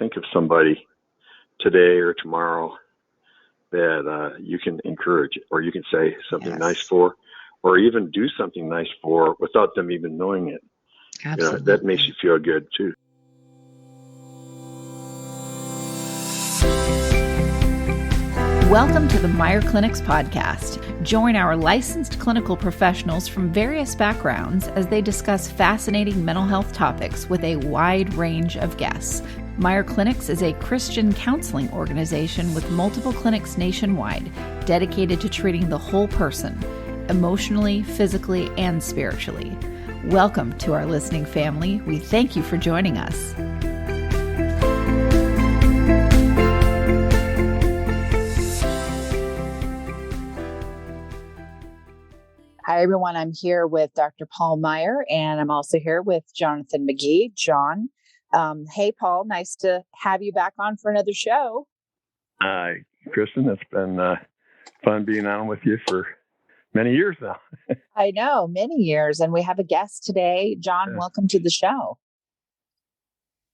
think of somebody today or tomorrow that you can encourage or you can say something nice for, or even do something nice for without them even knowing it. Absolutely. That makes you feel good too. Welcome to the Meyer Clinics podcast. Join our licensed clinical professionals from various backgrounds as they discuss fascinating mental health topics with a wide range of guests. Meyer Clinics is a Christian counseling organization with multiple clinics nationwide dedicated to treating the whole person, emotionally, physically, and spiritually. Welcome to our listening family. We thank you for joining us. Hi, everyone. I'm here with Dr. Paul Meyer, and I'm also here with Jonathan McGee. John, hey, Paul, nice to have you back on for another show. Hi, Kristen. It's been fun being on with you for many years now. I know, many years. And we have a guest today. John, welcome to the show.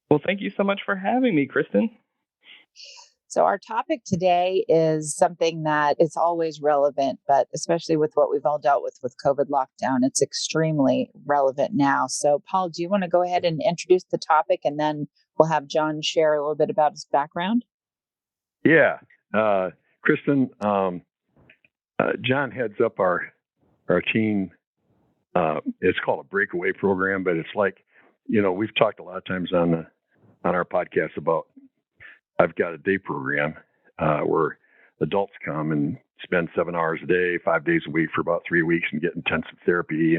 Well, thank you so much for having me, Kristen. So our topic today is something that is always relevant, but especially with what we've all dealt with COVID lockdown, it's extremely relevant now. So Paul, do you want to go ahead and introduce the topic, and then we'll have John share a little bit about his background? Yeah. Kristen, John heads up our team. It's called a Breakaway Program, but it's like, we've talked a lot of times on our podcast about I've got a day program where adults come and spend 7 hours a day, 5 days a week for about 3 weeks and get intensive therapy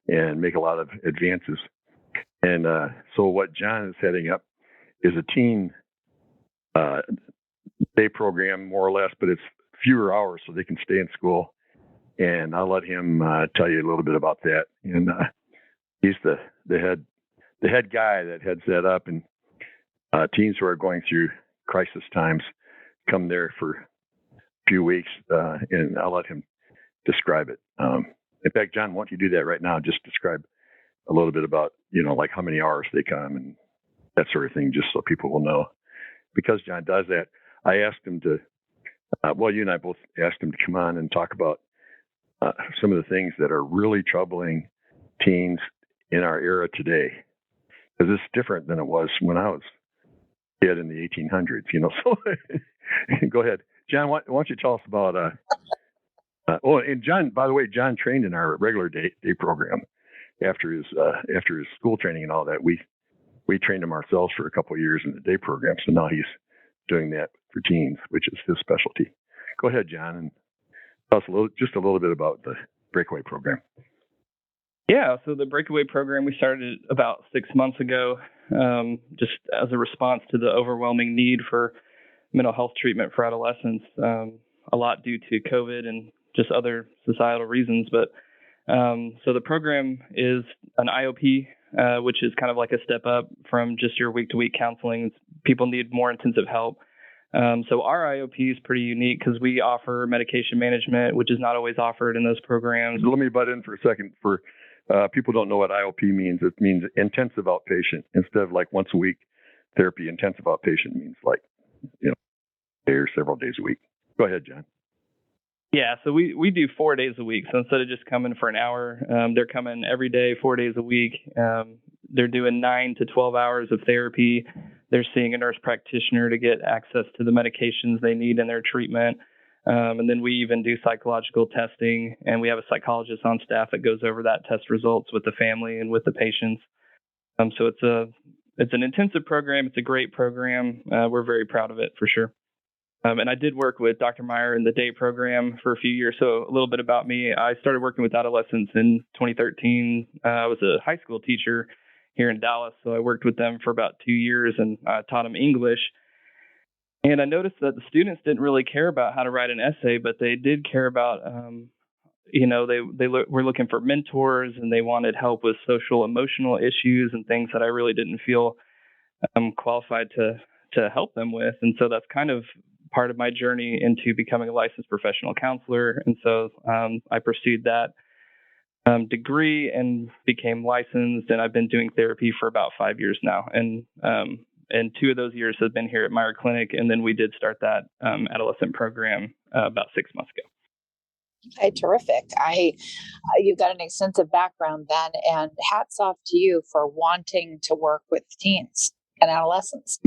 and make a lot of advances. And so what John is heading up is a teen day program, more or less, but it's fewer hours so they can stay in school. And I'll let him tell you a little bit about that. And he's the head guy that heads that up. And teens who are going through crisis times come there for a few weeks, and I'll let him describe it. In fact, John, why don't you do that right now? Just describe a little bit about, like how many hours they come and that sort of thing, just so people will know. Because John does that, I asked him to, you and I both asked him to come on and talk about some of the things that are really troubling teens in our era today. Because it's different than it was when I was kid in the 1800s, so go ahead. John, why don't you tell us about, and John, by the way, John trained in our regular day program after his school training and all that. We trained him ourselves for a couple of years in the day program. So now he's doing that for teens, which is his specialty. Go ahead, John, and tell us just a little bit about the Breakaway Program. Yeah, so the Breakaway Program, we started about 6 months ago, just as a response to the overwhelming need for mental health treatment for adolescents, a lot due to COVID and just other societal reasons. But so the program is an IOP, which is kind of like a step up from just your week-to-week counseling. People need more intensive help. So our IOP is pretty unique because we offer medication management, which is not always offered in those programs. Let me butt in for a second. For people don't know what IOP means. It means intensive outpatient instead of like once a week therapy. Intensive outpatient means like, day or several days a week. Go ahead, John. Yeah, so we do 4 days a week. So instead of just coming for an hour, they're coming every day, 4 days a week. They're doing 9 to 12 hours of therapy. They're seeing a nurse practitioner to get access to the medications they need in their treatment. And then we even do psychological testing, and we have a psychologist on staff that goes over that test results with the family and with the patients. So it's an intensive program. It's a great program. We're very proud of it for sure. And I did work with Dr. Meyer in the day program for a few years. So a little bit about me. I started working with adolescents in 2013. I was a high school teacher here in Dallas. So I worked with them for about 2 years and I taught them English. And I noticed that the students didn't really care about how to write an essay, but they did care about, they were looking for mentors and they wanted help with social, emotional issues and things that I really didn't feel qualified to help them with. And so that's kind of part of my journey into becoming a licensed professional counselor. And so I pursued that degree and became licensed, and I've been doing therapy for about 5 years now. And And 2 of those years have been here at Meyer Clinic. And then we did start that adolescent program about 6 months ago. Okay, terrific. You've got an extensive background then, and hats off to you for wanting to work with teens and adolescents.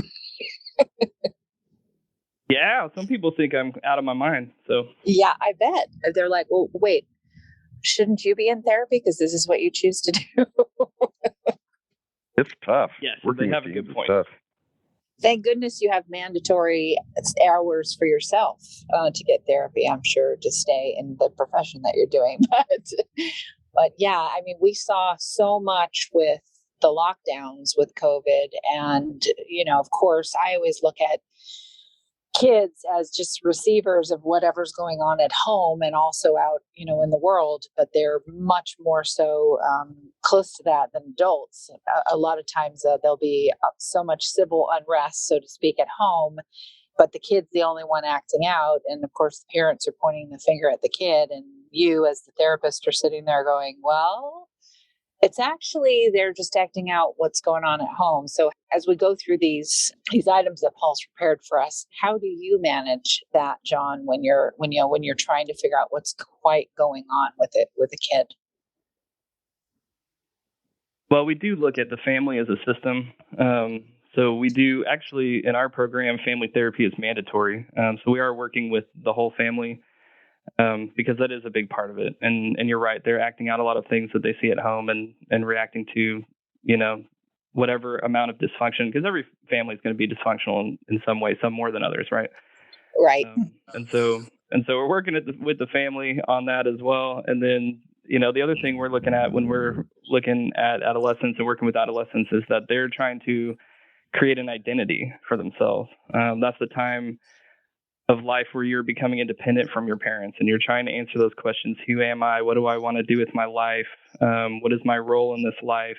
Yeah, some people think I'm out of my mind. So yeah, I bet. They're like, well, wait, shouldn't you be in therapy because this is what you choose to do? It's tough. Yes, they have a good point. Tough. Thank goodness you have mandatory hours for yourself to get therapy, I'm sure, to stay in the profession that you're doing. But yeah, I mean, we saw so much with the lockdowns with COVID. And, of course, I always look at kids as just receivers of whatever's going on at home and also out, in the world, but they're much more so close to that than adults. A lot of times there'll be so much civil unrest, so to speak, at home, but the kid's the only one acting out. And of course, the parents are pointing the finger at the kid, and you as the therapist are sitting there going, well, it's actually, they're just acting out what's going on at home. So as we go through these items that Paul's prepared for us, how do you manage that, John, when you're trying to figure out what's quite going on with a kid? Well, we do look at the family as a system. So we do actually, in our program, family therapy is mandatory. So we are working with the whole family. Because that is a big part of it. And you're right, they're acting out a lot of things that they see at home and reacting to, whatever amount of dysfunction, because every family is going to be dysfunctional in some way, some more than others, right? Right. And so we're working with the family on that as well. And then, the other thing we're looking at when we're looking at adolescents and working with adolescents is that they're trying to create an identity for themselves. That's the time of life where you're becoming independent from your parents and you're trying to answer those questions. Who am I? What do I want to do with my life? What is my role in this life?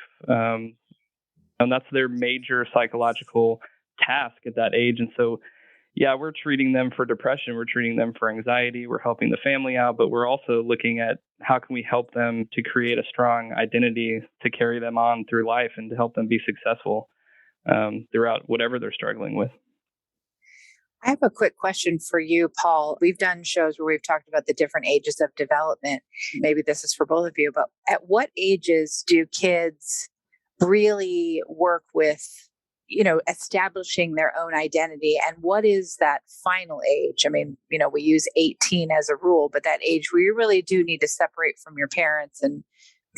And that's their major psychological task at that age. And so, yeah, we're treating them for depression. We're treating them for anxiety. We're helping the family out, but we're also looking at how can we help them to create a strong identity to carry them on through life and to help them be successful throughout whatever they're struggling with. I have a quick question for you, Paul. We've done shows where we've talked about the different ages of development. Maybe this is for both of you, but at what ages do kids really work with, establishing their own identity? And what is that final age? I mean, we use 18 as a rule, but that age where you really do need to separate from your parents and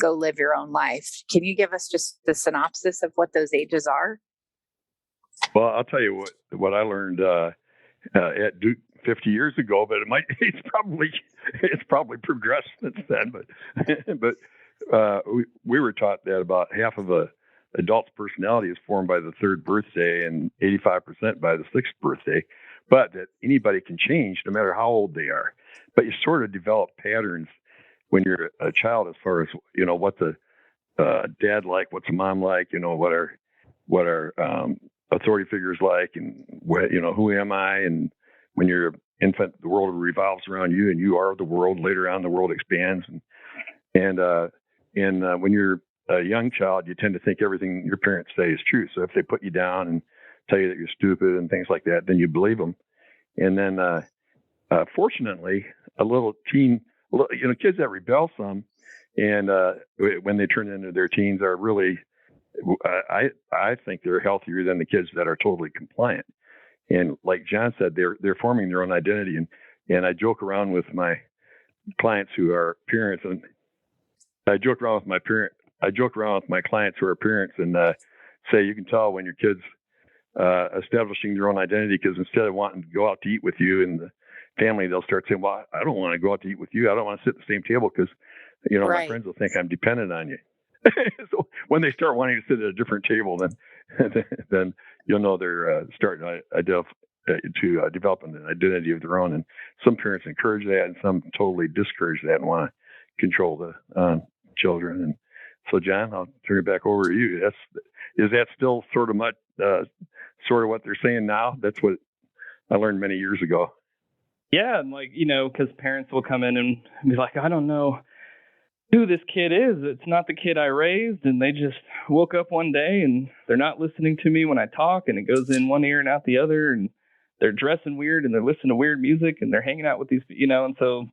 go live your own life. Can you give us just the synopsis of what those ages are? Well, I'll tell you what I learned at Duke 50 years ago, but it's probably progressed since then. But we were taught that about half of a adult's personality is formed by the 3rd birthday and 85% by the 6th birthday, but that anybody can change no matter how old they are. But you sort of develop patterns when you're a child, as far as what the dad like, what's the mom like, what are authority figures like, and who am I? And when you're an infant, the world revolves around you, and you are the world. Later on, the world expands, and when you're a young child, you tend to think everything your parents say is true. So if they put you down and tell you that you're stupid and things like that, then you believe them. And then, fortunately, a little teen, kids that rebel some, and when they turn into their teens, are really, I think they're healthier than the kids that are totally compliant. And like John said, they're forming their own identity. And I joke around with my clients who are parents, and I joke around with my clients who are parents, and say you can tell when your kids establishing their own identity, because instead of wanting to go out to eat with you and the family, they'll start saying, "Well, I don't want to go out to eat with you. I don't want to sit at the same table because Right. my friends will think I'm dependent on you." So when they start wanting to sit at a different table, then you'll know they're starting to develop an identity of their own. And some parents encourage that, and some totally discourage that and want to control the children. And so, John, I'll turn it back over to you. Is that still sort of what they're saying now? That's what I learned many years ago. Yeah, and because parents will come in and be like, I don't know who this kid is. It's not the kid I raised, and they just woke up one day and they're not listening to me when I talk, and it goes in one ear and out the other, and they're dressing weird and they're listening to weird music and they're hanging out with these, and so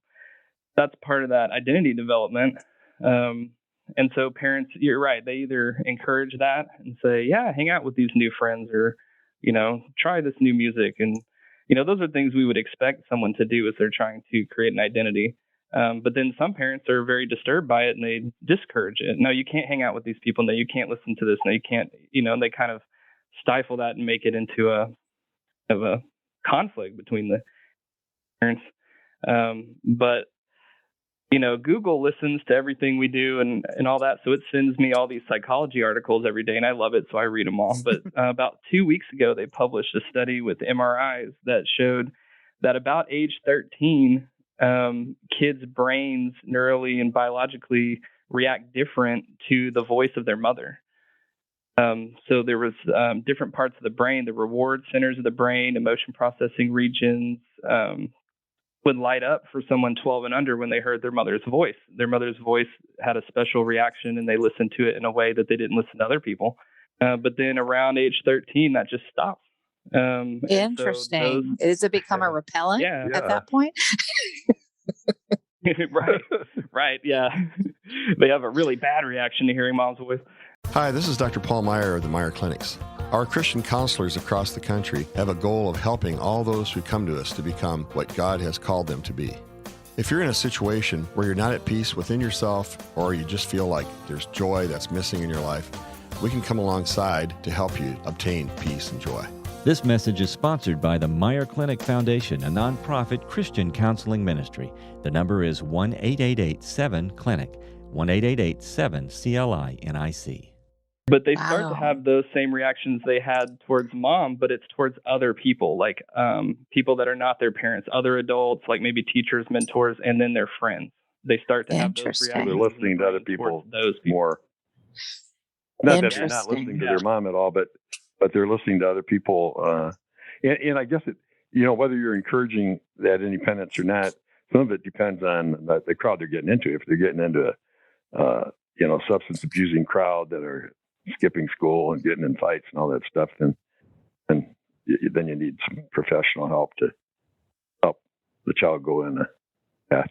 that's part of that identity development. And so parents, you're right, they either encourage that and say, yeah, hang out with these new friends, or, try this new music. And, those are things we would expect someone to do as they're trying to create an identity. But then some parents are very disturbed by it and they discourage it. No, you can't hang out with these people. No, you can't listen to this. No, you can't, they kind of stifle that and make it into a conflict between the parents. But Google listens to everything we do and all that. So it sends me all these psychology articles every day, and I love it. So I read them all. But about 2 weeks ago, they published a study with MRIs that showed that about age 13, kids' brains neurally and biologically react different to the voice of their mother. So there was different parts of the brain, the reward centers of the brain, emotion processing regions, would light up for someone 12 and under when they heard their mother's voice. Their mother's voice had a special reaction, and they listened to it in a way that they didn't listen to other people. But then around age 13, that just stopped. Interesting. Does it become a repellent at that point? Right. Yeah. They have a really bad reaction to hearing mom's voice. Hi, this is Dr. Paul Meyer of the Meyer Clinics. Our Christian counselors across the country have a goal of helping all those who come to us to become what God has called them to be. If you're in a situation where you're not at peace within yourself, or you just feel like there's joy that's missing in your life, we can come alongside to help you obtain peace and joy. This message is sponsored by the Meyer Clinic Foundation, a nonprofit Christian counseling ministry. The number is 1-888-7-CLINIC, 1-888-7-CLINIC. But they start to have those same reactions they had towards mom, but it's towards other people, like people that are not their parents, other adults, like maybe teachers, mentors, and then their friends. They start to have those reactions. They're listening to other people more. Not that they're not listening to their mom at all, but they're listening to other people. And I guess whether you're encouraging that independence or not, some of it depends on the crowd they're getting into. If they're getting into a substance abusing crowd that are skipping school and getting in fights and all that stuff, then you need some professional help to help the child go in a path.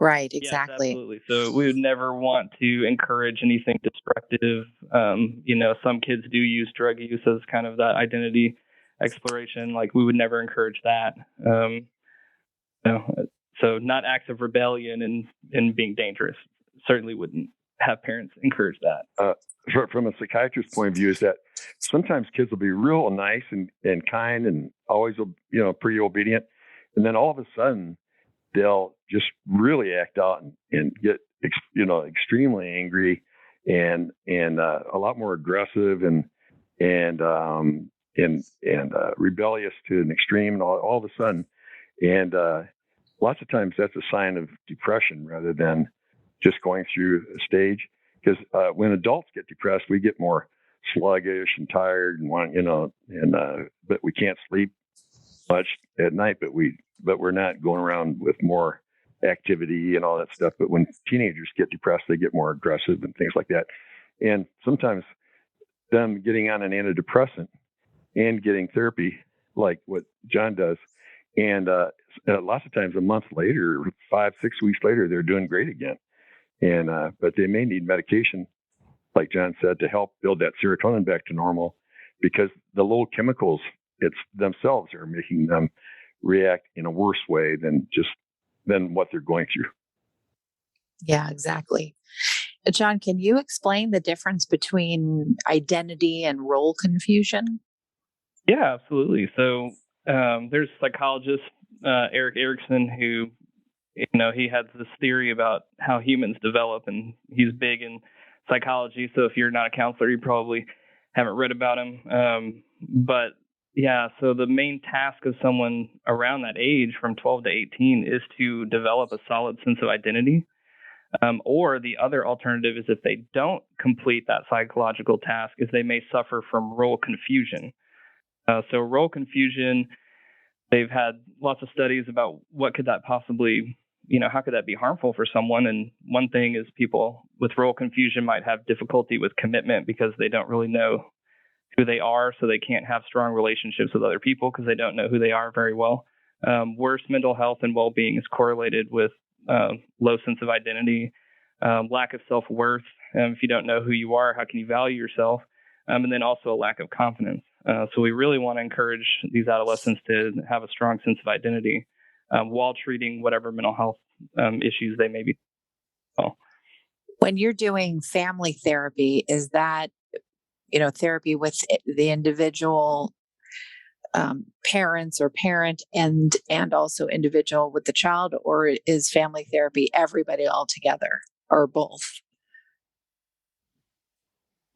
Right, exactly. Yes, absolutely. So we would never want to encourage anything destructive. Some kids do use drug use as kind of that identity exploration. Like, we would never encourage that. So not acts of rebellion and being dangerous. Certainly wouldn't have parents encourage that. From a psychiatrist's point of view, is that sometimes kids will be real nice and kind and always, pretty obedient. And then all of a sudden they'll just really act out and get, extremely angry and a lot more aggressive and rebellious to an extreme, and all of a sudden. And lots of times that's a sign of depression rather than just going through a stage. Because when adults get depressed, we get more sluggish and tired and but we can't sleep much at night. But we're not going around with more activity and all that stuff. But when teenagers get depressed, they get more aggressive and things like that. And sometimes them getting on an antidepressant and getting therapy, like what John does, and lots of times a month later, 5-6 weeks later, they're doing great again. And but they may need medication, like John said, to help build that serotonin back to normal, because the low chemicals themselves are making them react in a worse way than what they're going through. Yeah, exactly. John, can you explain the difference between identity and role confusion? Yeah, absolutely. So there's psychologist Eric Erickson who, he has this theory about how humans develop, and he's big in psychology. So if you're not a counselor, you probably haven't read about him. But yeah, so the main task of someone around that age, from 12 to 18, is to develop a solid sense of identity. Or the other alternative is, if they don't complete that psychological task, is they may suffer from role confusion. So role confusion, they've had lots of studies about what could that possibly how could that be harmful for someone? And one thing is people with role confusion might have difficulty with commitment because they don't really know who they are, so they can't have strong relationships with other people because they don't know who they are very well. Worse mental health and well-being is correlated with low sense of identity, lack of self-worth. If you don't know who you are, how can you value yourself? And then also a lack of confidence. So we really want to encourage these adolescents to have a strong sense of identity while treating whatever mental health issues they may be. When you're doing family therapy, is that therapy with the individual parents or parent and also individual with the child, or is family therapy everybody all together or both?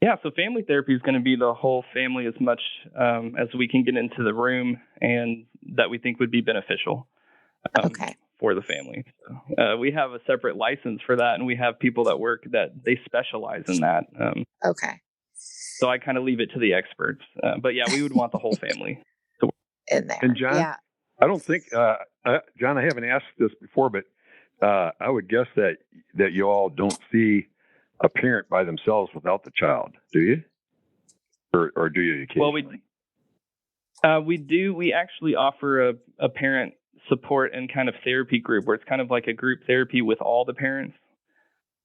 Yeah, so family therapy is going to be the whole family as much as we can get into the room and that we think would be beneficial for the family. So, we have a separate license for that, and we have people that work that they specialize in that. So I kind of leave it to the experts. But yeah, we would want the whole family to work in there. And John, I don't think, John, I haven't asked this before, but I would guess that you all don't see a parent by themselves without the child, do you? Or do you occasionally? Well, we do. We actually offer a parent support and kind of therapy group where it's kind of like a group therapy with all the parents.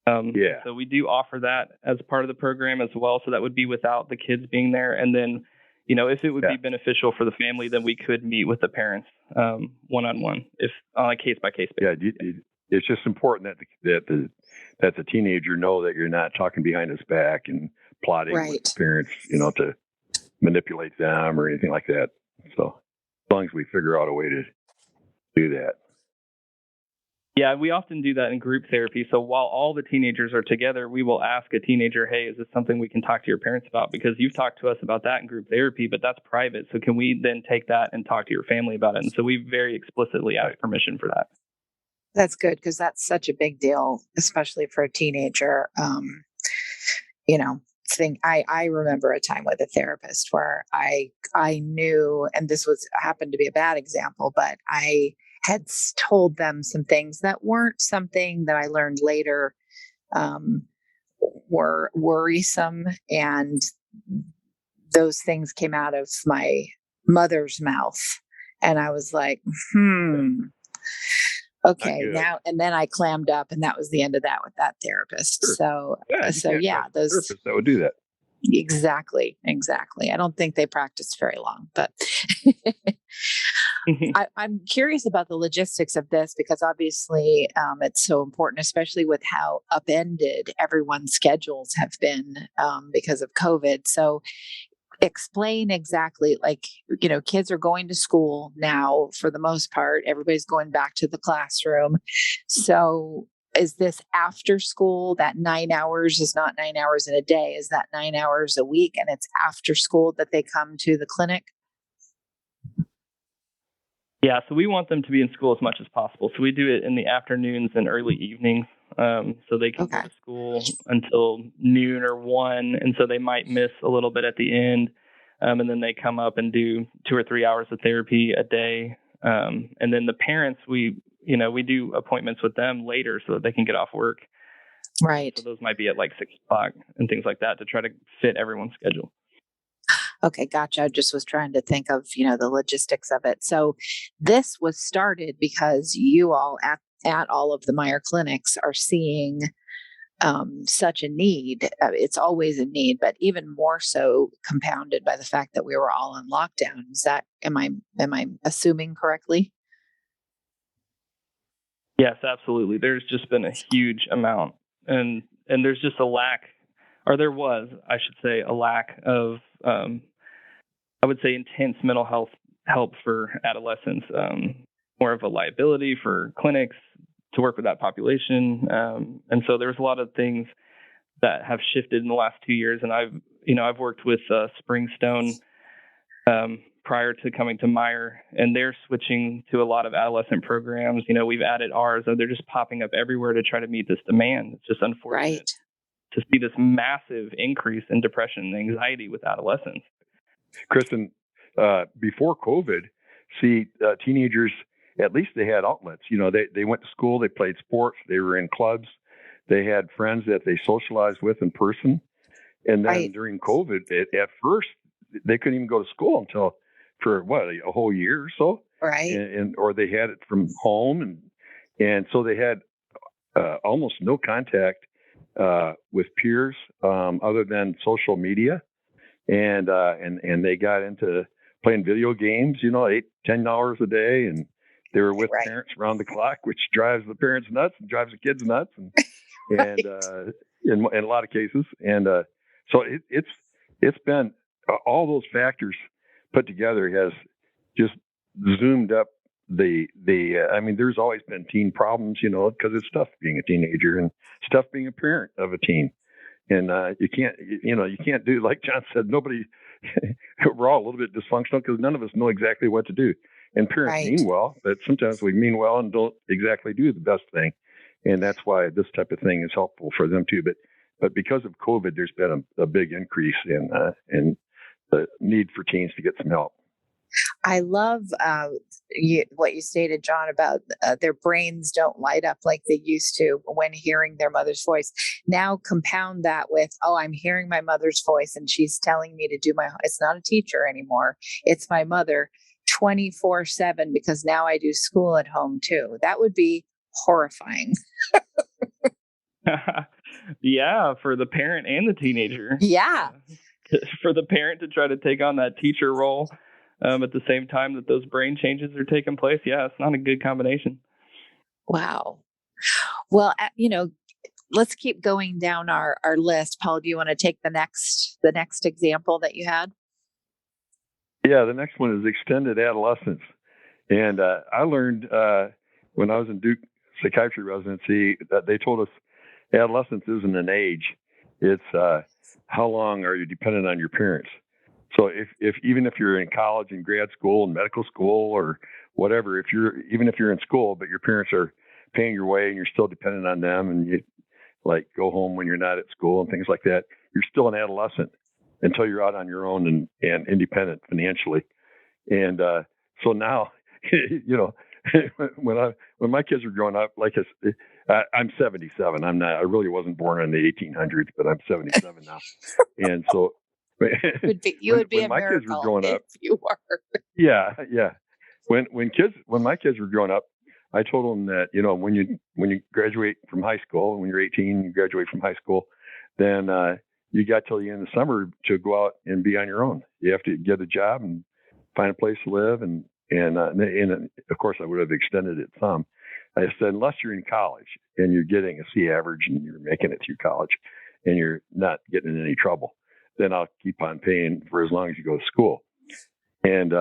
So we do offer that as part of the program as well. So that would be without the kids being there. And then, if it would be beneficial for the family, then we could meet with the parents one-on-one, if on a case-by-case basis. Yeah, it's just important that the teenager know that you're not talking behind his back and plotting with the parents, to manipulate them or anything like that. So as long as we figure out a way to do that. Yeah, we often do that in group therapy. So while all the teenagers are together, we will ask a teenager, hey, is this something we can talk to your parents about? Because you've talked to us about that in group therapy, but that's private. So can we then take that and talk to your family about it? And so we very explicitly ask permission for that. That's good, because that's such a big deal, especially for a teenager. I remember a time with a therapist where I knew, and this happened to be a bad example, but I had told them some things that weren't something that I learned later were worrisome. And those things came out of my mother's mouth. And I was like, okay, now, and then I clammed up, and that was the end of that with that therapist. Sure. Those therapists that would do that. Exactly. I don't think they practiced very long, but I'm curious about the logistics of this, because obviously it's so important, especially with how upended everyone's schedules have been because of COVID. So explain exactly, kids are going to school now for the most part. Everybody's going back to the classroom. So is this after school? That 9 hours is not 9 hours in a day. Is that 9 hours a week? And it's after school that they come to the clinic? Yeah, so we want them to be in school as much as possible. So we do it in the afternoons and early evenings. So they can go to school until noon or 1. And so they might miss a little bit at the end. And then they come up and do 2 or 3 hours of therapy a day. And then the parents, we do appointments with them later so that they can get off work. Right. So those might be at 6 o'clock and things like that to try to fit everyone's schedule. Okay, gotcha. I just was trying to think of, the logistics of it. So this was started because you all at all of the Meyer clinics are seeing such a need. It's always a need, but even more so compounded by the fact that we were all in lockdown. Am I assuming correctly? Yes, absolutely. There's just been a huge amount, and there's just a lack, or there was, I should say, a lack of, I would say, intense mental health help for adolescents, more of a liability for clinics to work with that population. And so there's a lot of things that have shifted in the last 2 years. And I've worked with Springstone prior to coming to Meyer, and they're switching to a lot of adolescent programs. We've added ours, and they're just popping up everywhere to try to meet this demand. It's just unfortunate to see this massive increase in depression and anxiety with adolescents. Kristen, before COVID, teenagers at least they had outlets. They went to school, they played sports, they were in clubs, they had friends that they socialized with in person. And then Right. during COVID, at first, they couldn't even go to school until for a whole year or so, Right. or they had it from home, and so they had almost no contact with peers other than social media, and they got into playing video games, 8-10 hours a day, and they were with Right. parents around the clock, which drives the parents nuts and drives the kids nuts, and Right. in a lot of cases, and so it's been all those factors put together has just zoomed up I mean, there's always been teen problems, because it's tough being a teenager and tough being a parent of a teen. And you can't do, like John said, nobody, we're all a little bit dysfunctional because none of us know exactly what to do. And parents Right. mean well, but sometimes we mean well and don't exactly do the best thing. And that's why this type of thing is helpful for them too. But because of COVID, there's been a big increase in the need for teens to get some help. I love what you stated, John, about their brains don't light up like they used to when hearing their mother's voice. Now compound that with, oh, I'm hearing my mother's voice and she's telling me to do it's not a teacher anymore. It's my mother 24/7 because now I do school at home too. That would be horrifying. Yeah, for the parent and the teenager. Yeah. For the parent to try to take on that teacher role at the same time that those brain changes are taking place. Yeah, it's not a good combination. Wow. Well, let's keep going down our list. Paul, do you want to take the next example that you had? Yeah, the next one is extended adolescence. And I learned when I was in Duke psychiatry residency that they told us adolescence isn't an age. It's how long are you dependent on your parents? So even if you're in college and grad school and medical school or whatever, even if you're in school, but your parents are paying your way and you're still dependent on them, and you like go home when you're not at school and things like that, you're still an adolescent until you're out on your own and independent financially. And so now, when my kids were growing up, like I'm 77. I really wasn't born in the 1800s, but I'm 77 now, and so. You would be when a my kids were miracle growing up, if you were. Yeah. When my kids were growing up, I told them that when you graduate from high school, when you're 18, you graduate from high school, then you got till the end of the summer to go out and be on your own. You have to get a job and find a place to live, and of course I would have extended it some. I said unless you're in college and you're getting a C average and you're making it through college and you're not getting in any trouble, then I'll keep on paying for as long as you go to school. And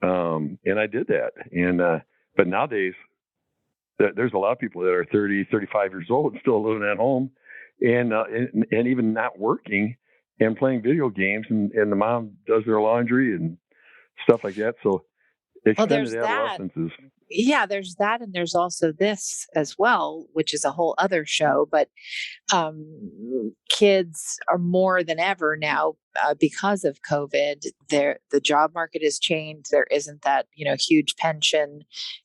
and I did that. And but nowadays, there's a lot of people that are 30, 35 years old and still living at home and even not working and playing video games. And the mom does their laundry and stuff like that. So extended adolescence is... Yeah, there's that. And there's also this as well, which is a whole other show. But kids are more than ever now because of COVID. The job market has changed. There isn't that, huge pension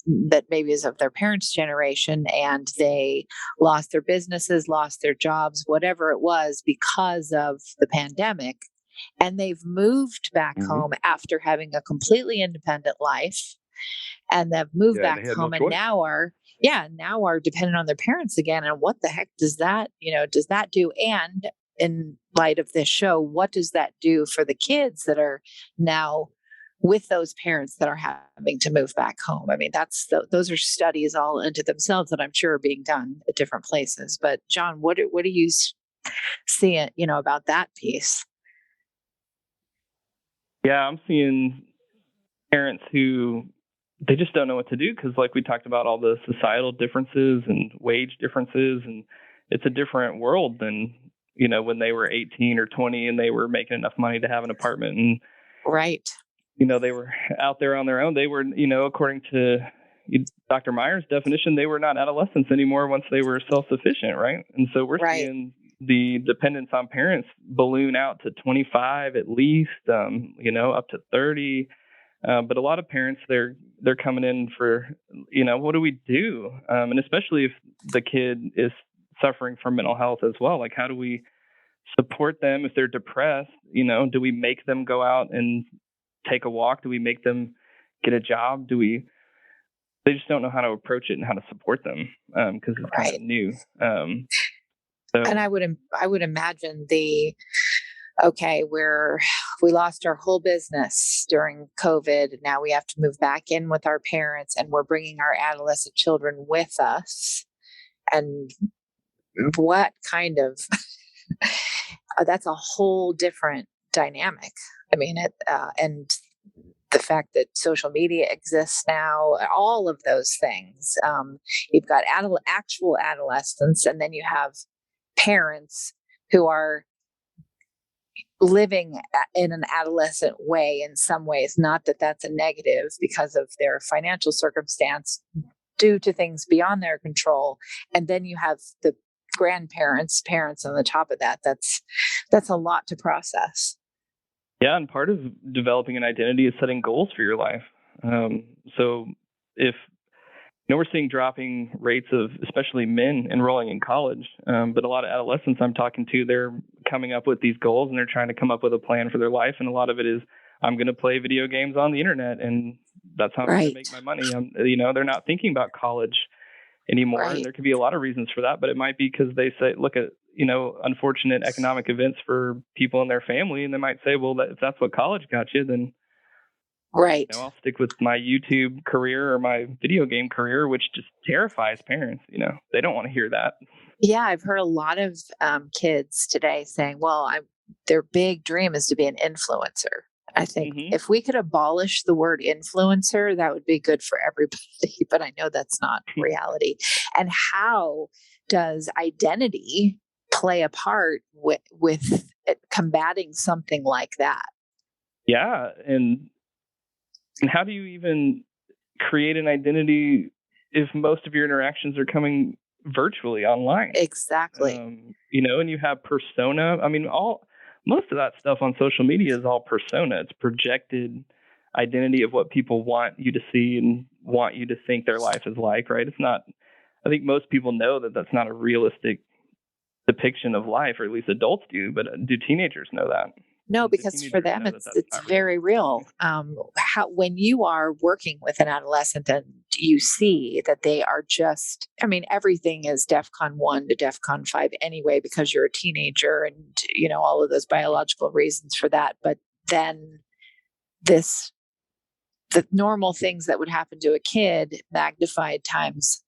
that maybe is of their parents' generation. And they lost their businesses, lost their jobs, whatever it was because of the pandemic. And they've moved back home after having a completely independent life. And they've moved back home and now are dependent on their parents again. And what the heck does that do? And in light of this show, what does that do for the kids that are now with those parents that are having to move back home? I mean, those are studies all into themselves that I'm sure are being done at different places. But John, what do you see, about that piece? Yeah, I'm seeing parents who they just don't know what to do because, like we talked about, all the societal differences and wage differences, and it's a different world than when they were 18 or 20 and they were making enough money to have an apartment and right. They were out there on their own. They were, according to Dr. Meyer's definition, they were not adolescents anymore once they were self-sufficient, right? And so we're seeing the dependence on parents balloon out to 25 at least, up to 30. But a lot of parents, they're they're coming in for, what do we do? And especially if the kid is suffering from mental health as well, like how do we support them if they're depressed? Do we make them go out and take a walk? Do we make them get a job? They just don't know how to approach it and how to support them because it's kind of new. And I would imagine where we lost our whole business during COVID. Now we have to move back in with our parents, and we're bringing our adolescent children with us. And what kind of that's a whole different dynamic. I mean, and the fact that social media exists now, all of those things. You've got actual adolescents, and then you have parents who are living in an adolescent way in some ways. Not that that's a negative because of their financial circumstance due to things beyond their control. And then you have the grandparents, parents on the top of that. That's a lot to process. Yeah, and part of developing an identity is setting goals for your life. So if we're seeing dropping rates of especially men enrolling in college, but a lot of adolescents I'm talking to, they're coming up with these goals and they're trying to come up with a plan for their life. And a lot of it is, I'm going to play video games on the internet, and that's how I'm going to make my money. They're not thinking about college anymore. And there could be a lot of reasons for that, but it might be because they say, look at, unfortunate economic events for people in their family. And they might say, well, if that's what college got you, then I'll stick with my YouTube career or my video game career, which just terrifies parents. They don't want to hear that. Yeah. I've heard a lot of kids today saying, well, their big dream is to be an influencer. I think if we could abolish the word influencer, that would be good for everybody, but I know that's not reality. And how does identity play a part with combating something like that? Yeah. And how do you even create an identity if most of your interactions are coming virtually online? Exactly. And you have persona. I mean, most of that stuff on social media is all persona. It's projected identity of what people want you to see and want you to think their life is like, right? It's not, I think most people know that that's not a realistic depiction of life, or at least adults do, but do teenagers know that? No, because for them, it's very real. When you are working with an adolescent and you see that they are just, everything is DEFCON 1 to DEFCON 5 anyway, because you're a teenager and, all of those biological reasons for that. But then the normal things that would happen to a kid magnified times,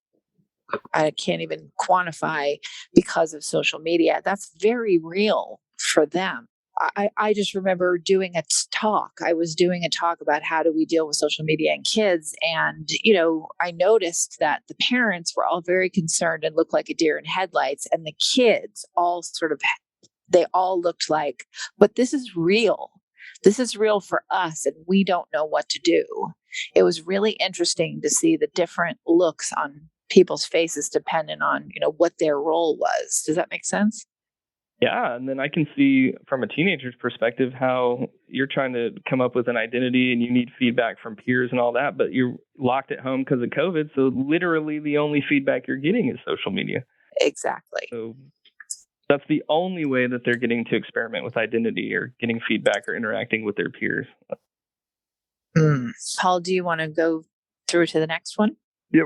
I can't even quantify because of social media. That's very real for them. I just remember doing a talk. I was doing a talk about how do we deal with social media and kids. And, I noticed that the parents were all very concerned and looked like a deer in headlights. And the kids all they all looked like, but this is real. This is real for us, and we don't know what to do. It was really interesting to see the different looks on people's faces depending on, what their role was. Does that make sense? Yeah. And then I can see from a teenager's perspective how you're trying to come up with an identity and you need feedback from peers and all that, but you're locked at home because of COVID. So literally the only feedback you're getting is social media. Exactly. So that's the only way that they're getting to experiment with identity or getting feedback or interacting with their peers. Paul, do you want to go through to the next one? Yeah.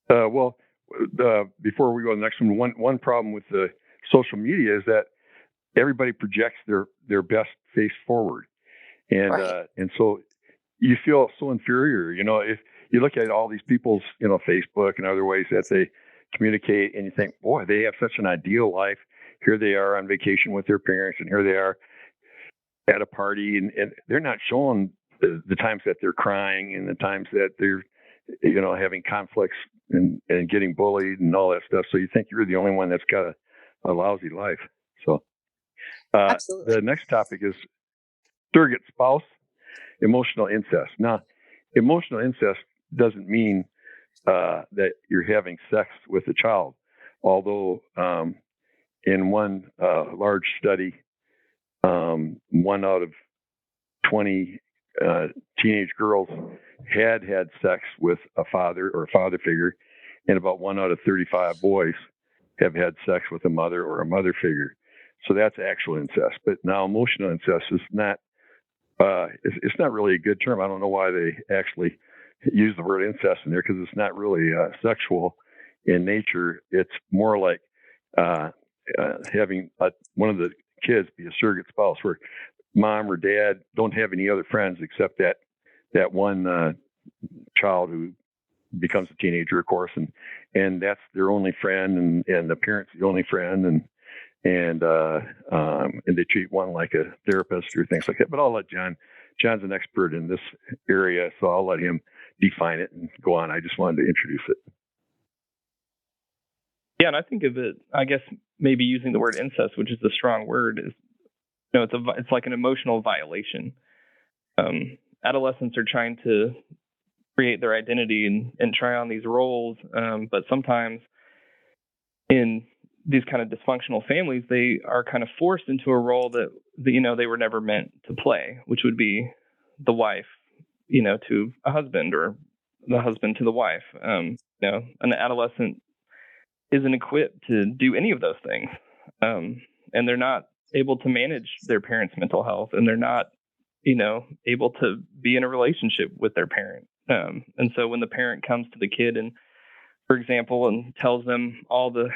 Before we go to the next one problem with the social media is that everybody projects their best face forward. And so you feel so inferior, if you look at all these people's, Facebook and other ways that they communicate, and you think, boy, they have such an ideal life. Here they are on vacation with their parents, and here they are at a party, and they're not showing the times that they're crying and the times that they're, having conflicts and getting bullied and all that stuff. So you think you're the only one that's got a lousy life. So the next topic is surrogate spouse, emotional incest. Now, emotional incest doesn't mean that you're having sex with a child, although in one large study, 1 out of 20 teenage girls had sex with a father or a father figure, and about 1 out of 35 boys have had sex with a mother or a mother figure. So that's actual incest. But now emotional incest is not, it's not really a good term. I don't know why they actually use the word incest in there, because it's not really sexual in nature. It's more like having one of the kids be a surrogate spouse, where mom or dad don't have any other friends except that one child who becomes a teenager, of course, and that's their only friend, and the parent's the only friend, and they treat one like a therapist or things like that. But I'll let John's an expert in this area, so I'll let him define it and go on. I just wanted to introduce it. Yeah, and I think of it, I guess maybe using the word incest, which is a strong word, is, it's like an emotional violation. Adolescents are trying to create their identity and try on these roles, but sometimes in these kind of dysfunctional families, they are kind of forced into a role that they were never meant to play, which would be the wife, to a husband, or the husband to the wife. An adolescent isn't equipped to do any of those things, and they're not able to manage their parents' mental health, and they're not, able to be in a relationship with their parent. And so when the parent comes to the kid and, for example, and tells them all the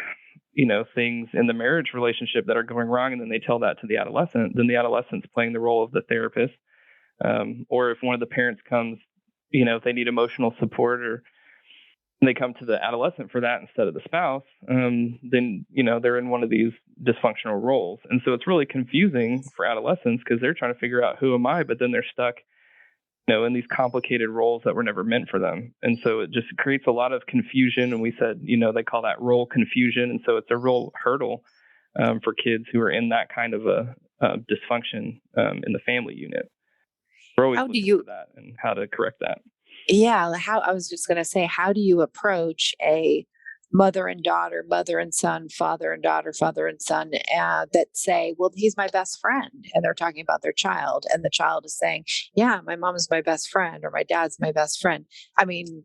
things in the marriage relationship that are going wrong, and then they tell that to the adolescent, then the adolescent's playing the role of the therapist. Or if one of the parents comes, if they need emotional support, or they come to the adolescent for that instead of the spouse, then, they're in one of these dysfunctional roles. And so it's really confusing for adolescents, because they're trying to figure out, who am I? But then they're stuck, in these complicated roles that were never meant for them. And so it just creates a lot of confusion. And we said, they call that role confusion. And so it's a real hurdle for kids who are in that kind of a dysfunction in the family unit. We're always looking for that and how to correct that. Yeah, I was just going to say, how do you approach a mother and daughter, mother and son, father and daughter, father and son, that say, well, he's my best friend, and they're talking about their child, and the child is saying, yeah, my mom is my best friend, or my dad's my best friend. I mean,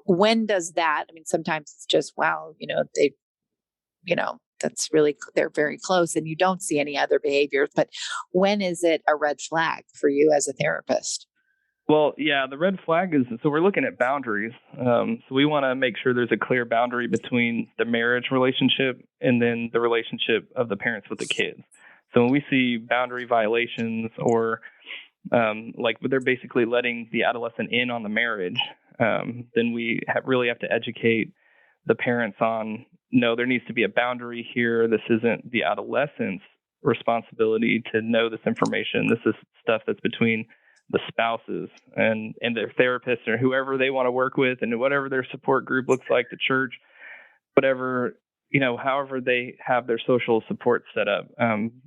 when does that? I mean, sometimes it's just, wow, that's really, they're very close, and you don't see any other behaviors. But when is it a red flag for you as a therapist? Well, yeah, the red flag is, so we're looking at boundaries. So we want to make sure there's a clear boundary between the marriage relationship and then the relationship of the parents with the kids. So when we see boundary violations, or like they're basically letting the adolescent in on the marriage, then we really have to educate the parents on, no, there needs to be a boundary here. This isn't the adolescent's responsibility to know this information. This is stuff that's between the spouses and their therapists, or whoever they want to work with, and whatever their support group looks like, the church, whatever, however they have their social support set up.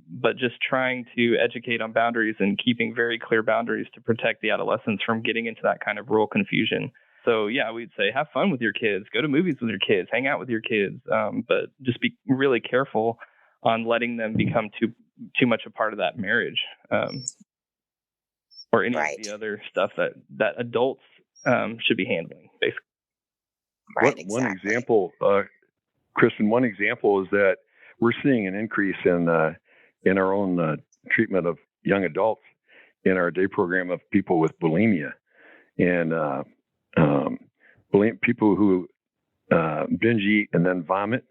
But just trying to educate on boundaries and keeping very clear boundaries to protect the adolescents from getting into that kind of role confusion. So yeah, we'd say, have fun with your kids, go to movies with your kids, hang out with your kids, but just be really careful on letting them become too much a part of that marriage. Or any of the other stuff that adults should be handling, basically. Right, exactly. One example, Kristen, is that we're seeing an increase in our own treatment of young adults in our day program of people with bulimia, and people who binge eat and then vomit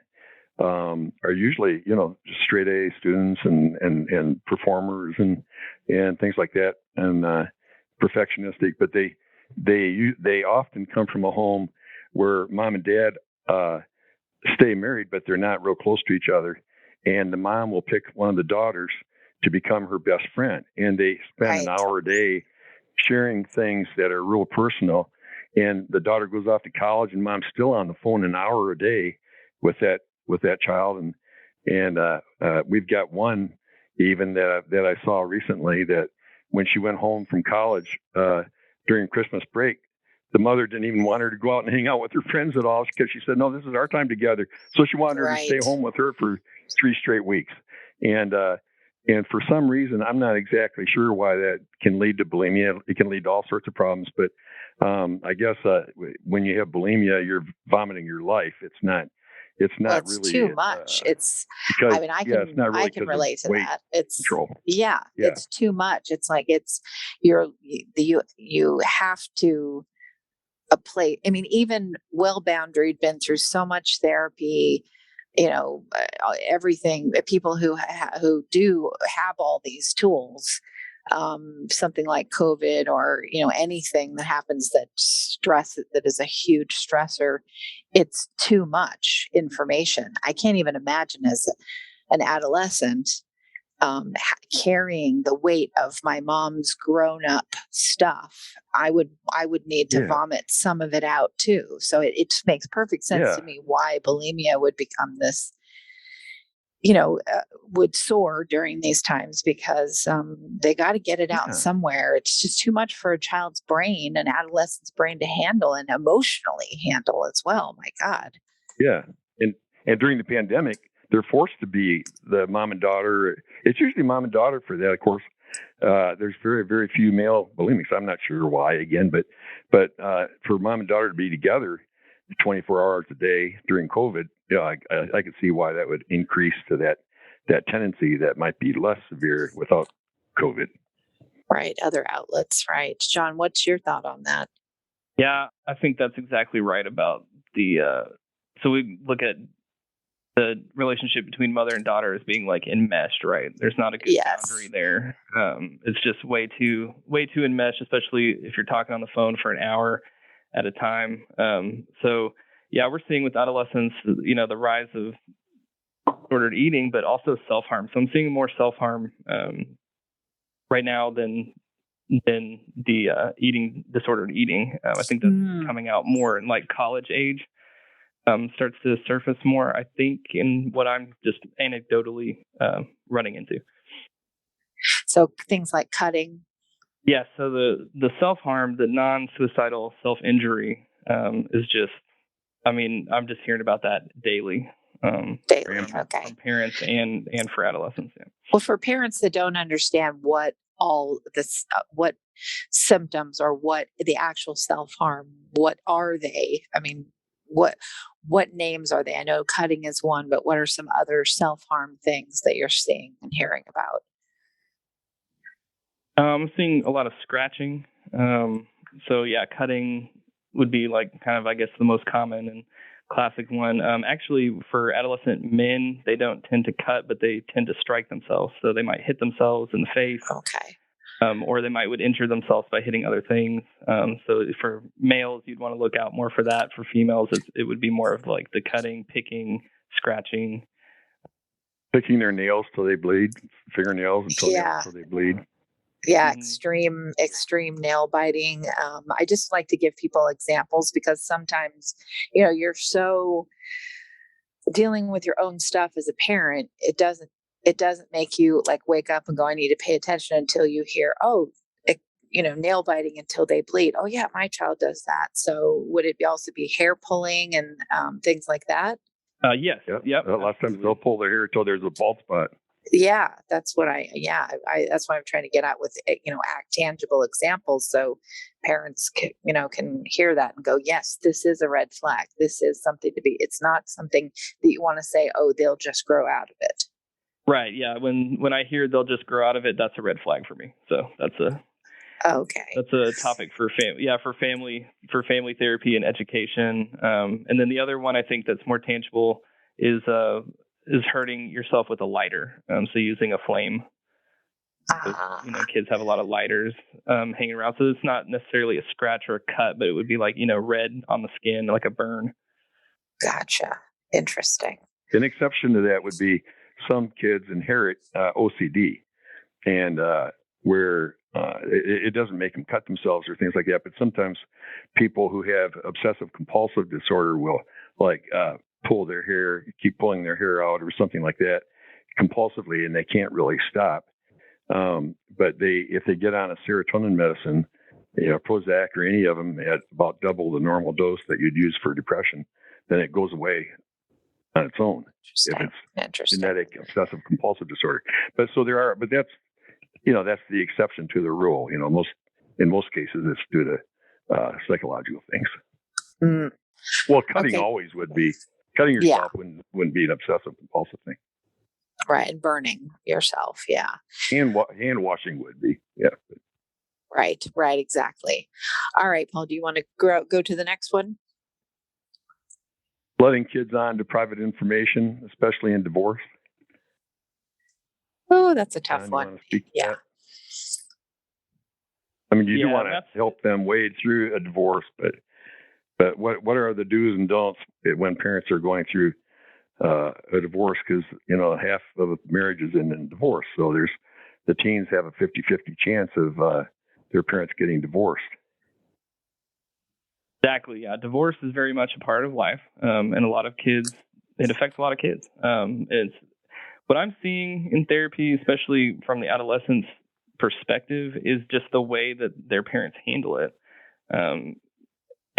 are usually, just straight A students and performers and things like that, and perfectionistic. But they often come from a home where mom and dad stay married, but they're not real close to each other. And the mom will pick one of the daughters to become her best friend, and they spend an hour a day sharing things that are real personal. And the daughter goes off to college, and mom's still on the phone an hour a day with that child. And we've got one even that I saw recently, that when she went home from college during Christmas break, the mother didn't even want her to go out and hang out with her friends at all, because she said, no, this is our time together. So she wanted her to stay home with her for 3 straight weeks. And And for some reason, I'm not exactly sure why that can lead to bulimia. It can lead to all sorts of problems, but I guess when you have bulimia, you're vomiting your life. It's not Well, it's really too much. because I mean, it's not really I can because of relate to weight that. It's control. yeah, Yeah, it's too much. It's like you have to a plate. I mean, even well boundaried, been through so much therapy, everything. People who do have all these tools, something like COVID or anything that happens that is a huge stressor. It's too much information. I can't even imagine as an adolescent carrying the weight of my mom's grown-up stuff. I would need to yeah, vomit some of it out too. So it just makes perfect sense yeah, to me why bulimia would become this, would soar during these times because they got to get it out yeah, somewhere. It's just too much for a child's brain, an adolescent's brain to handle and emotionally handle as well. My God. yeah. And during the pandemic, they're forced to be the mom and daughter. It's usually mom and daughter for that, of course. There's very, very few male bulimics. I'm not sure why, again, but for mom and daughter to be together 24 hours a day during COVID, I could see why that would increase to that tendency that might be less severe without COVID. Right. Other outlets. Right. John, what's your thought on that? Yeah, I think that's exactly right about so we look at the relationship between mother and daughter as being like enmeshed, right? There's not a good boundary there. It's just way too enmeshed, especially if you're talking on the phone for an hour at a time. So yeah, we're seeing with adolescents, the rise of disordered eating, but also self-harm. So I'm seeing more self-harm right now than the disordered eating. I think that's coming out more in like college age. Starts to surface more, I think, in what I'm just anecdotally running into. So things like cutting. Yeah. So the self-harm, the non-suicidal self-injury is just, I'm just hearing about that daily. Daily. Okay. From parents and for adolescents. Yeah. Well, for parents that don't understand what all this, what symptoms or what the actual self-harm, what are they? I mean, what names are they? I know cutting is one, but what are some other self-harm things that you're seeing and hearing about? I'm seeing a lot of scratching. So yeah, cutting would be like kind of, I guess, the most common and classic one. Actually, for adolescent men, they don't tend to cut, but they tend to strike themselves. So they might hit themselves in the face. Okay. Or they would injure themselves by hitting other things. So for males, you'd want to look out more for that. For females, it would be more of like the cutting, picking, scratching. Picking their nails till they bleed, fingernails until they bleed. Yeah, extreme nail biting. I just like to give people examples because sometimes, you're so dealing with your own stuff as a parent, it doesn't make you like wake up and go, I need to pay attention until you hear, nail biting until they bleed. Oh yeah, my child does that. So would it also be hair pulling and things like that? Yes. Yep. A lot of times they'll pull their hair until there's a bald spot. Yeah, that's what that's what I'm trying to get at with, tangible examples. So parents can hear that and go, yes, this is a red flag. This is something it's not something that you want to say, oh, they'll just grow out of it. Right. Yeah. When I hear they'll just grow out of it, that's a red flag for me. So that's a topic for family therapy and education. And then the other one I think that's more tangible is hurting yourself with a lighter. So using a flame. So, kids have a lot of lighters hanging around. So it's not necessarily a scratch or a cut, but it would be like, red on the skin, like a burn. Gotcha. Interesting. An exception to that would be some kids inherit OCD, and where it doesn't make them cut themselves or things like that. But sometimes people who have obsessive compulsive disorder will pull their hair, keep pulling their hair out or something like that compulsively, and they can't really stop. But if they get on a serotonin medicine, Prozac or any of them at about double the normal dose that you'd use for depression, then it goes away on its own if it's genetic obsessive compulsive disorder. But that's the exception to the rule. In most cases, it's due to psychological things. Mm. Well, cutting always would be. Cutting yourself wouldn't be an obsessive compulsive thing. Right, and burning yourself, yeah. Hand washing would be, yeah. Right, exactly. All right, Paul, do you want to go to the next one? Letting kids on to private information, especially in divorce. Oh, that's a tough one. You want to speak to yeah. that? I mean, you do want to help them wade through a divorce, but what are the do's and don'ts when parents are going through a divorce? Because half of a marriage is in divorce, so the teens have a 50-50 chance of their parents getting divorced. Exactly. Yeah, divorce is very much a part of life, and it affects a lot of kids. It's what I'm seeing in therapy, especially from the adolescent's perspective, is just the way that their parents handle it.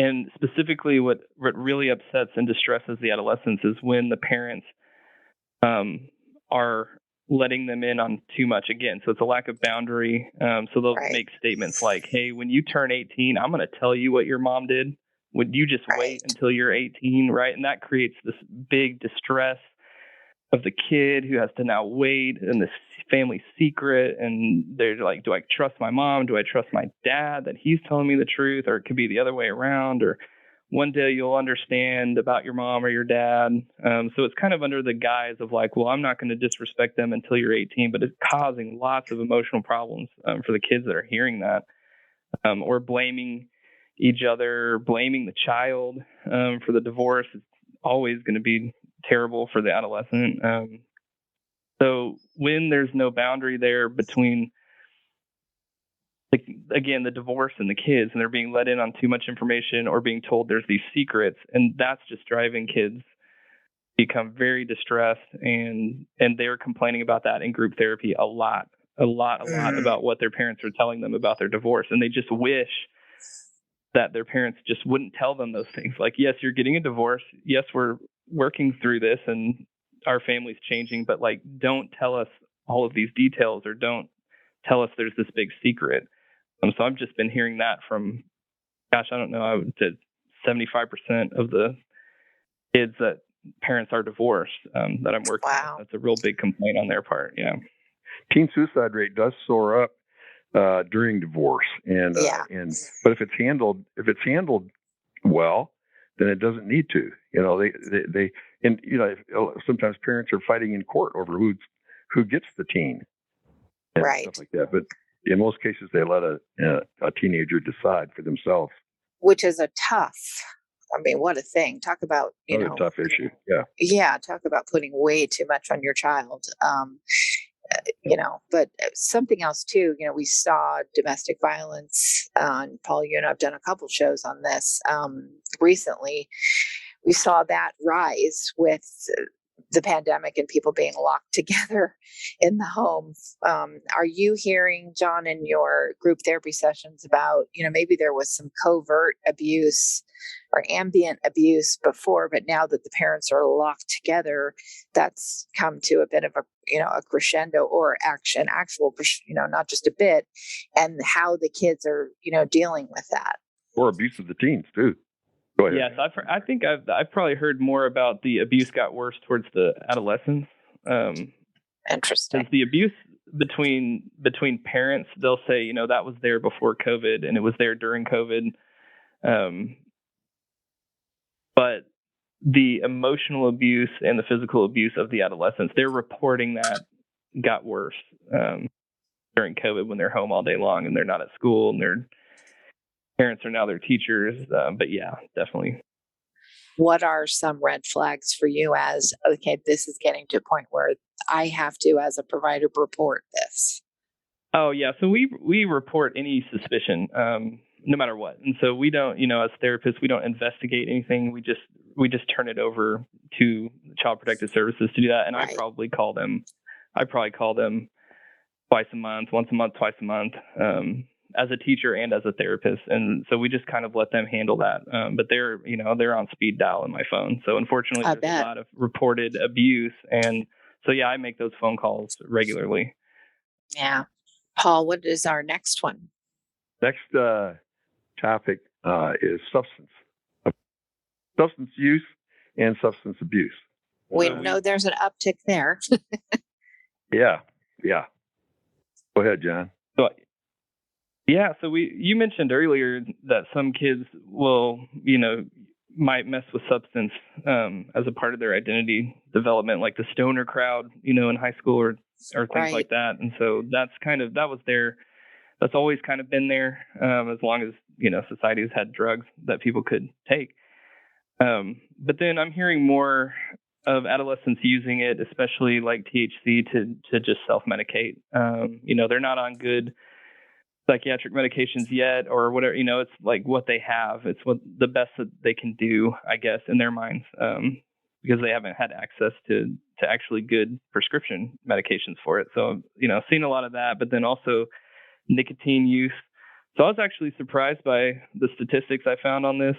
And specifically, what really upsets and distresses the adolescents is when the parents are letting them in on too much again. So it's a lack of boundary. So they'll make statements like, "Hey, when you turn 18, I'm going to tell you what your mom did. Would you just wait until you're 18?" Right? And that creates this big distress of the kid who has to now wait in this family secret. And they're like, do I trust my mom? Do I trust my dad that he's telling me the truth? Or it could be the other way around. Or one day you'll understand about your mom or your dad. So it's kind of under the guise of like, well, I'm not going to disrespect them until you're 18, but it's causing lots of emotional problems for the kids that are hearing that, or blaming each other, blaming the child for the divorce. It's always going to be terrible for the adolescent. So when there's no boundary there between, again, the divorce and the kids, and they're being let in on too much information or being told there's these secrets, and that's just driving kids become very distressed, and they're complaining about that in group therapy a lot about what their parents are telling them about their divorce. And they just wish that their parents just wouldn't tell them those things. Like, yes, you're getting a divorce. Yes, we're working through this and our family's changing, but like, don't tell us all of these details, or don't tell us there's this big secret. So I've just been hearing that from, I don't know, I would say 75% of the kids that parents are divorced that I'm working with. That's a real big complaint on their part. Yeah. Teen suicide rate does soar up during divorce, but if it's handled well, then it doesn't need to. Sometimes parents are fighting in court over who gets the teen, and stuff like that. But in most cases, they let a teenager decide for themselves, which is a tough. I mean, what a thing! Talk about a tough issue. Yeah. Yeah. Talk about putting way too much on your child. But something else too, we saw domestic violence. Paul, I've done a couple shows on this recently. We saw that rise with the pandemic and people being locked together in the home. Are you hearing, John, in your group therapy sessions about, maybe there was some covert abuse or ambient abuse before, but now that the parents are locked together, that's come to a bit of a crescendo, or actual, not just a bit, and how the kids are, dealing with that. Or abuse of the teens too. Go ahead. Yes, I think I've probably heard more about the abuse got worse towards the adolescents. Interesting. The abuse between parents, they'll say, that was there before COVID and it was there during COVID. But the emotional abuse and the physical abuse of the adolescents, they're reporting that got worse during COVID, when they're home all day long and they're not at school and their parents are now their teachers. But yeah, definitely. What are some red flags for you as, okay, this is getting to a point where I have to, as a provider, report this? Oh yeah. So we report any suspicion, no matter what. And so we don't, as therapists, we don't investigate anything. We just turn it over to Child Protective Services to do that. And I probably call them twice a month, once a month, twice a month, as a teacher and as a therapist. And so we just kind of let them handle that. But they're on speed dial in my phone. So unfortunately, there's a lot of reported abuse. And so, yeah, I make those phone calls regularly. Yeah. Paul, what is our next one? Next topic is substance use and substance abuse. We know there's an uptick there. Yeah. Go ahead, John. So you mentioned earlier that some kids will, might mess with substance as a part of their identity development, like the stoner crowd, in high school or things like that. And so that's always kind of been there as long as, society has had drugs that people could take. But then I'm hearing more of adolescents using it, especially like THC, to just self-medicate. They're not on good psychiatric medications yet or whatever, it's like what they have. It's what the best that they can do, I guess, in their minds, because they haven't had access to actually good prescription medications for it. So, seen a lot of that, but then also nicotine use. So I was actually surprised by the statistics I found on this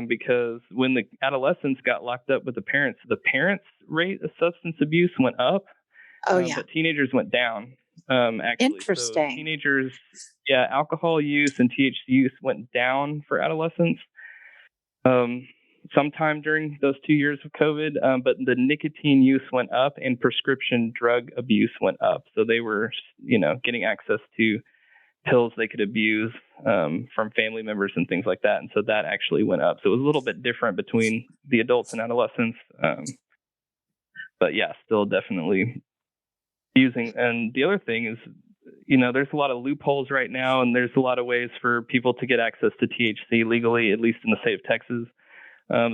because when the adolescents got locked up with the parents rate of substance abuse went up. But teenagers went down. Actually. Interesting. So teenagers, alcohol use and THC use went down for adolescents sometime during those 2 years of COVID, but the nicotine use went up and prescription drug abuse went up. So they were, getting access to pills they could abuse from family members and things like that. And so that actually went up. So it was a little bit different between the adults and adolescents. But yeah, still definitely using. And the other thing is, there's a lot of loopholes right now, and there's a lot of ways for people to get access to THC legally, at least in the state of Texas.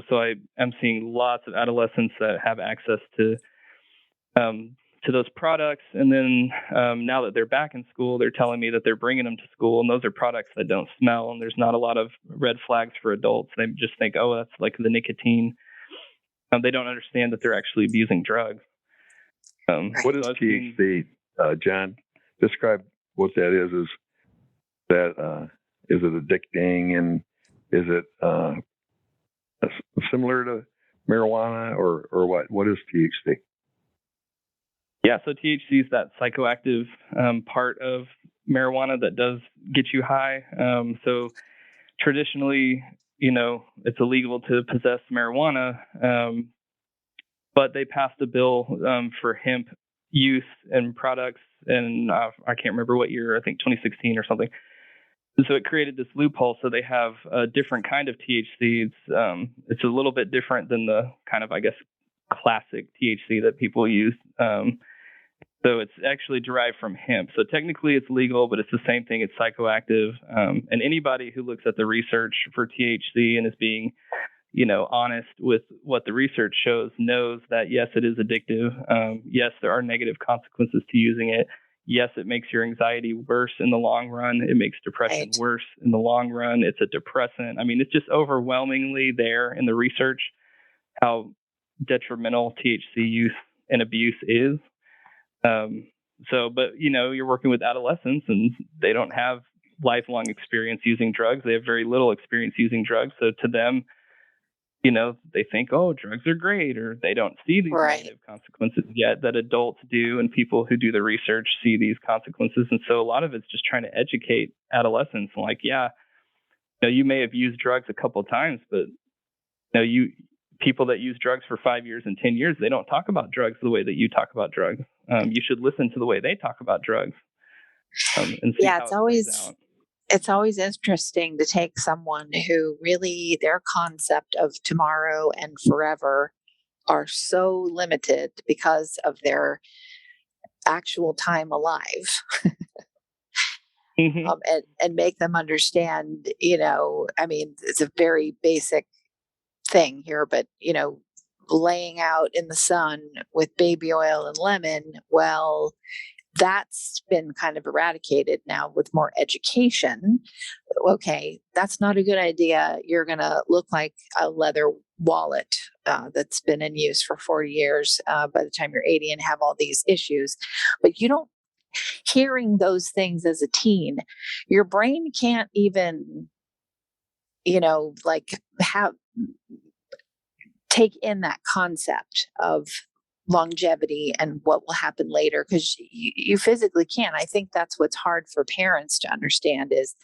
So I am seeing lots of adolescents that have access to those products. And then now that they're back in school, they're telling me that they're bringing them to school, and those are products that don't smell, and there's not a lot of red flags for adults. They just think, oh, that's like the nicotine. They don't understand that they're actually abusing drugs. What is THC, John? Describe what that is. Is it addicting, and is it similar to marijuana, or what? What is THC? Yeah, so THC is that psychoactive part of marijuana that does get you high. So traditionally, it's illegal to possess marijuana, but they passed a bill for hemp use and products, and I can't remember what year, I think 2016 or something. So it created this loophole. So they have a different kind of THC. It's a little bit different than the kind of, I guess, classic THC that people use. So it's actually derived from hemp. So technically it's legal, but it's the same thing. It's psychoactive. And anybody who looks at the research for THC and is being, honest with what the research shows knows that, yes, it is addictive. Yes, there are negative consequences to using it. Yes, it makes your anxiety worse in the long run. It makes depression worse in the long run. It's a depressant. I mean, it's just overwhelmingly there in the research how detrimental THC use and abuse is. But you're working with adolescents, and they don't have lifelong experience using drugs. They have very little experience using drugs. So to them, they think, oh, drugs are great, or they don't see these negative consequences yet that adults do, and people who do the research see these consequences. And so a lot of it's just trying to educate adolescents, like, you may have used drugs a couple of times, but people that use drugs for 5 years and 10 years, they don't talk about drugs the way that you talk about drugs. You should listen to the way they talk about drugs. And see how it's always interesting to take someone who really their concept of tomorrow and forever are so limited because of their actual time alive. Mm-hmm. And make them understand, it's a very basic thing here, but, laying out in the sun with baby oil and lemon, well, that's been kind of eradicated now with more education. Okay, that's not a good idea. You're going to look like a leather wallet that's been in use for 40 years by the time you're 80 and have all these issues. But you don't hearing those things as a teen, your brain can't even, like take in that concept of longevity and what will happen later, because you physically can't. I think that's what's hard for parents to understand is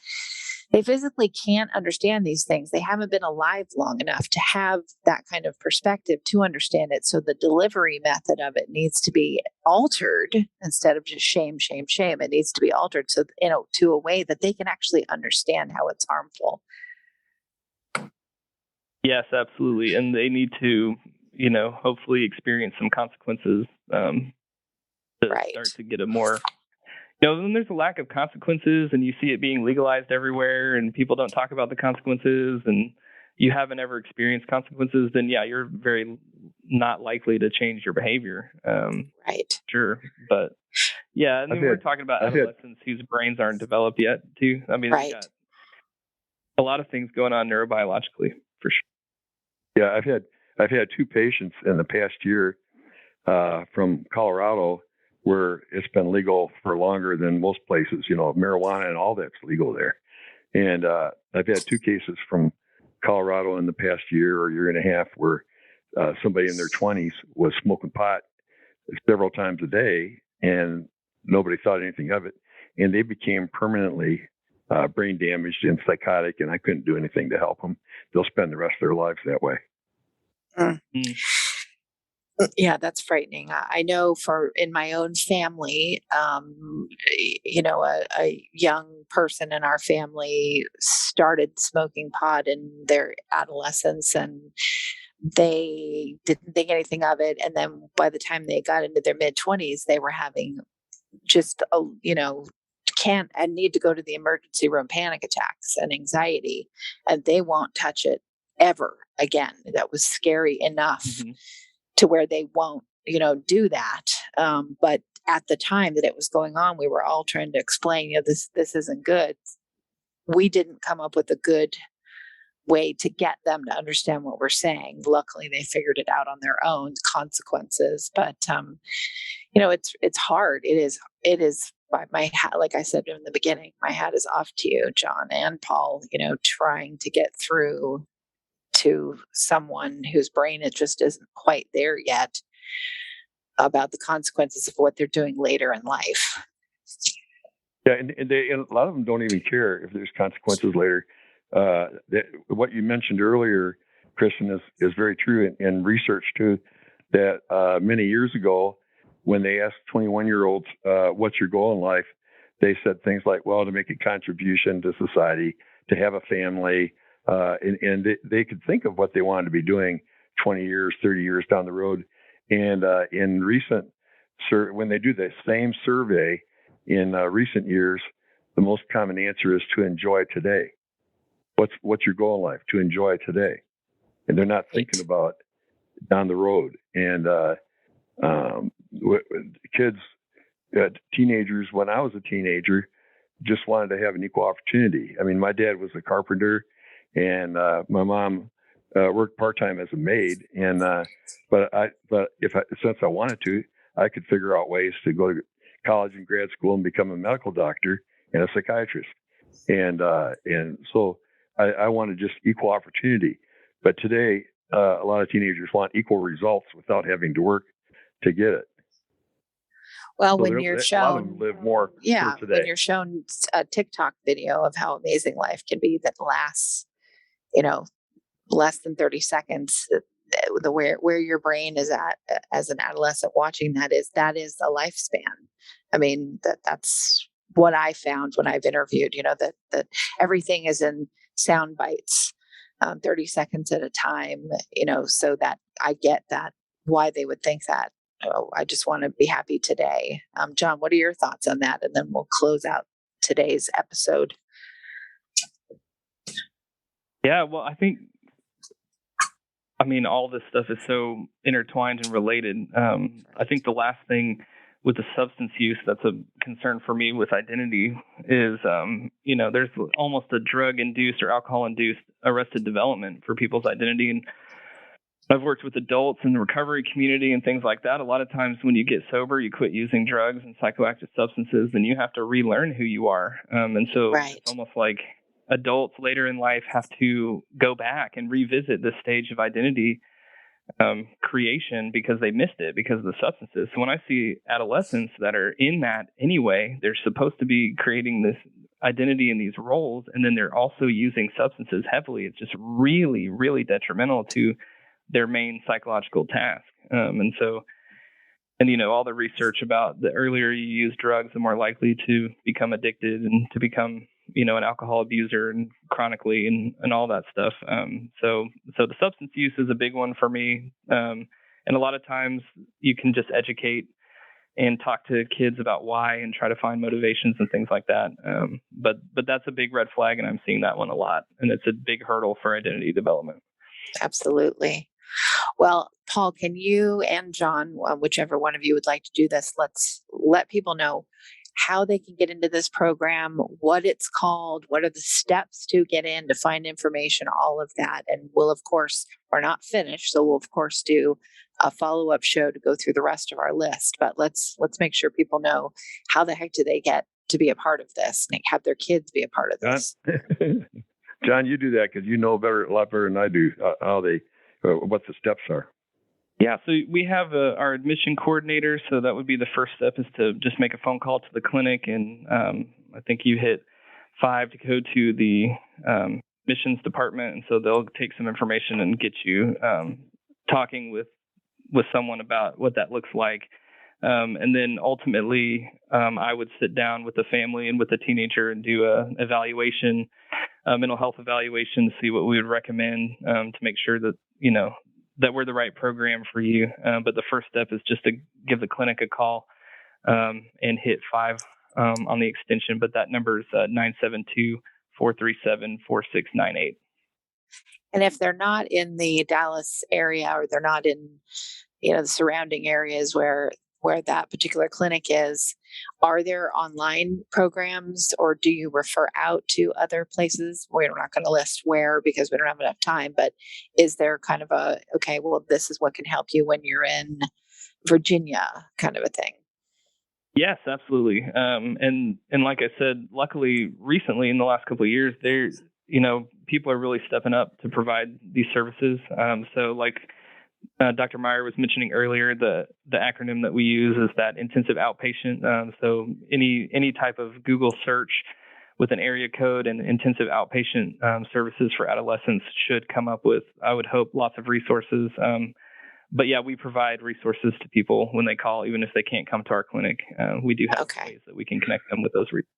they physically can't understand these things. They haven't been alive long enough to have that kind of perspective to understand it. So the delivery method of it needs to be altered instead of just shame. It needs to be altered so, to a way that they can actually understand how it's harmful. Yes, absolutely. And they need to, hopefully experience some consequences to start to get a more, when there's a lack of consequences and you see it being legalized everywhere and people don't talk about the consequences and you haven't ever experienced consequences, then yeah, you're very not likely to change your behavior. Right. Sure. But yeah, and then we're talking about adolescents whose brains aren't developed yet too. I mean, they've got a lot of things going on neurobiologically for sure. Yeah, I've had two patients in the past year from Colorado where it's been legal for longer than most places. Marijuana and all that's legal there. And I've had two cases from Colorado in the past year or year and a half where somebody in their 20s was smoking pot several times a day and nobody thought anything of it. And they became permanently brain damaged and psychotic, and I couldn't do anything to help them. They'll spend the rest of their lives that way. Yeah, that's frightening. I know in my own family, a young person in our family started smoking pot in their adolescence, and they didn't think anything of it. And then by the time they got into their mid-20s, they were having just, and need to go to the emergency room panic attacks and anxiety, and they won't touch it ever again. That was scary enough to where they won't, do that. But at the time that it was going on, we were all trying to explain, this isn't good. We didn't come up with a good way to get them to understand what we're saying. Luckily, they figured it out on their own consequences. But, it's hard. It is my hat, like I said in the beginning, my hat is off to you, John and Paul, trying to get through to someone whose brain it just isn't quite there yet about the consequences of what they're doing later in life. Yeah, and a lot of them don't even care if there's consequences later. What you mentioned earlier, Kristen, is very true in research too, that many years ago, when they asked 21-year-olds, what's your goal in life? They said things like, well, to make a contribution to society, to have a family, and they could think of what they wanted to be doing 20 years, 30 years down the road. And in recent, when they do the same survey in recent years, the most common answer is to enjoy today. What's your goal in life? To enjoy today. And they're not thinking about down the road. And kids, teenagers, when I was a teenager, just wanted to have an equal opportunity. I mean, my dad was a carpenter, and my mom worked part-time as a maid. And but since I wanted to, I could figure out ways to go to college and grad school and become a medical doctor and a psychiatrist. And so I wanted just equal opportunity. But today, a lot of teenagers want equal results without having to work to get it. Well, so when you're shown, a lot of them live more for today. When you're shown a TikTok video of how amazing life can be that lasts, less than 30 seconds, where your brain is at as an adolescent watching that is a lifespan. I mean, that's what I found when I've interviewed, that everything is in sound bites, 30 seconds at a time, so that I get that why they would think that. Oh, I just want to be happy today. John, what are your thoughts on that? And then we'll close out today's episode. Yeah, well, all this stuff is so intertwined and related. I think the last thing with the substance use that's a concern for me with identity is, there's almost a drug-induced or alcohol-induced arrested development for people's identity. And I've worked with adults in the recovery community and things like that. A lot of times when you get sober, you quit using drugs and psychoactive substances, and you have to relearn who you are. And so It's almost like adults later in life have to go back and revisit this stage of identity creation because they missed it because of the substances. So when I see adolescents that are in that anyway, they're supposed to be creating this identity in these roles, and then they're also using substances heavily. It's just really, really detrimental to their main psychological task. And all the research about the earlier you use drugs, the more likely to become addicted and to become, an alcohol abuser and chronically and all that stuff. So the substance use is a big one for me. And a lot of times you can just educate and talk to kids about why and try to find motivations and things like that. But that's a big red flag, and I'm seeing that one a lot. And it's a big hurdle for identity development. Absolutely. Well, Paul, can you and John, whichever one of you would like to do this, let's let people know how they can get into this program, what it's called, what are the steps to get in, to find information, all of that. And we'll, of course, we're not finished, so we'll, of course, do a follow-up show to go through the rest of our list. But let's make sure people know, how the heck do they get to be a part of this and have their kids be a part of this? John, you do that because you know a lot better than I do what the steps are. Yeah, so we have our admission coordinator. So that would be the first step, is to just make a phone call to the clinic. And I think you hit 5 to go to the admissions department. And so they'll take some information and get you talking with someone about what that looks like. And then ultimately, I would sit down with the family and with the teenager and do a evaluation, mental health evaluation, to see what we would recommend to make sure that, that we're the right program for you. But the first step is just to give the clinic a call and hit 5 on the extension. But that number is 972-437-4698. And if they're not in the Dallas area, or they're not in, the surrounding areas where that particular clinic is, are there online programs, or do you refer out to other places? We're not going to list where because we don't have enough time, but is there kind of this is what can help you when you're in Virginia kind of a thing? Yes, absolutely. And like I said, luckily recently in the last couple of years, there's, people are really stepping up to provide these services. So like Dr. Meyer was mentioning earlier, the acronym that we use is that intensive outpatient. So any type of Google search with an area code and intensive outpatient services for adolescents should come up with, I would hope, lots of resources. But yeah, we provide resources to people when they call, even if they can't come to our clinic. We do have ways that we can connect them with those resources.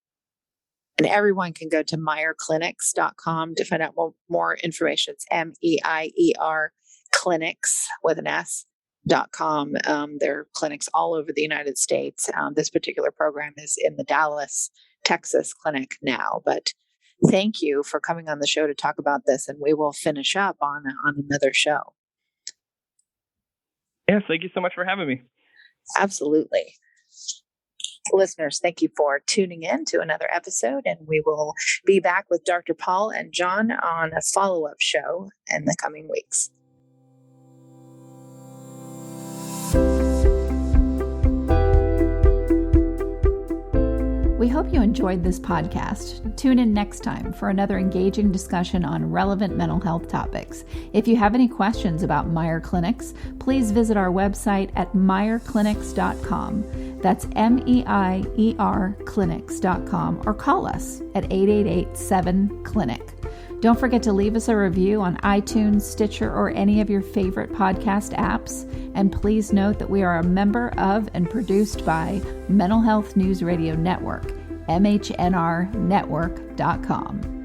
And everyone can go to meyerclinics.com to find out more information. It's MEIER clinics with an S.com. There are clinics all over the United States. This particular program is in the Dallas, Texas clinic now. But thank you for coming on the show to talk about this, and we will finish up on another show. Yes, thank you so much for having me. Absolutely. Listeners, thank you for tuning in to another episode, and we will be back with Dr. Paul and John on a follow-up show in the coming weeks. We hope you enjoyed this podcast. Tune in next time for another engaging discussion on relevant mental health topics. If you have any questions about Meyer Clinics, please visit our website at meyerclinics.com. That's MEIER clinics.com, or call us at 888-7-CLINIC. Don't forget to leave us a review on iTunes, Stitcher, or any of your favorite podcast apps. And please note that we are a member of and produced by Mental Health News Radio Network, MHNRnetwork.com.